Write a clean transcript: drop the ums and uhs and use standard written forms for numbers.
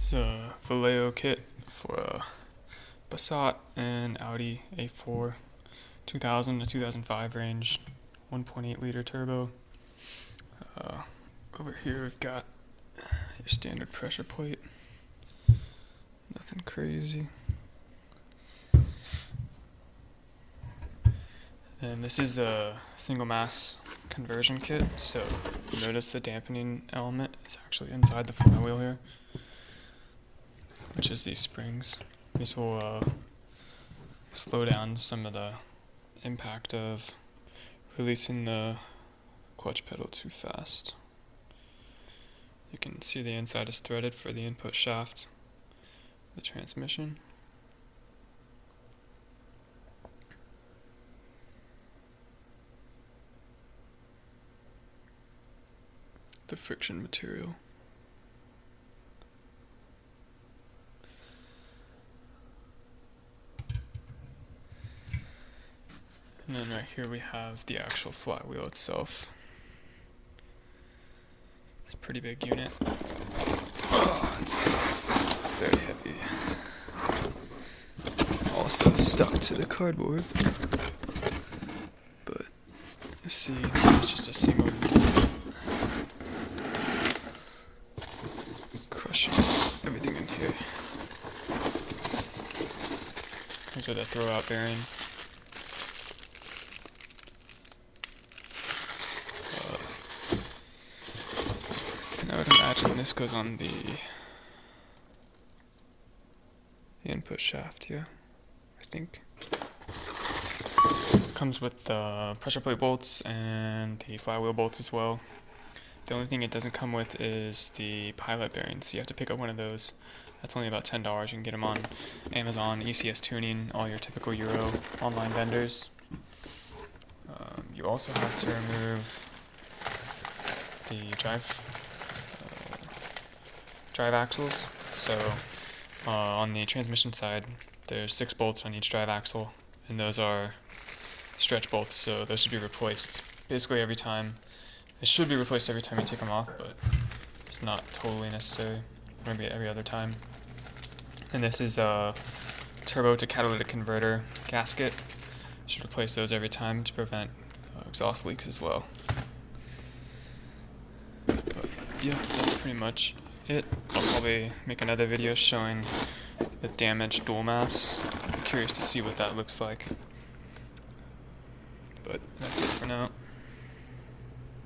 It's a Valeo kit for a Passat and Audi A4 2000 to 2005 range, 1.8 liter turbo. Over here we've got your standard pressure plate, nothing crazy. And this is a single mass conversion kit, so notice the dampening element is actually inside the flywheel here, which is these springs. These will slow down some of the impact of releasing the clutch pedal too fast. You can see the inside is threaded for the input shaft, the transmission. The friction material. And then right here we have the actual flywheel itself. It's a pretty big unit. Oh, it's very heavy. Also stuck to the cardboard. But you see, it's just a single unit. Crushing everything in here. These are the throwout bearing. And I would imagine this goes on the input shaft here, I think. Comes with the pressure plate bolts and the flywheel bolts as well. The only thing it doesn't come with is the pilot bearings, so you have to pick up one of those. That's only about $10. You can get them on Amazon, ECS Tuning, all your typical Euro online vendors. You also have to remove the drive axles. So on the transmission side, there's 6 bolts on each drive axle, and those are stretch bolts, so those should be replaced basically every time. It should be replaced every time you take them off, but it's not totally necessary. Maybe every other time. And this is a turbo to catalytic converter gasket. Should replace those every time to prevent exhaust leaks as well. But yeah, that's pretty much it. I'll probably make another video showing the damaged dual mass. I'm curious to see what that looks like. But that's it for now.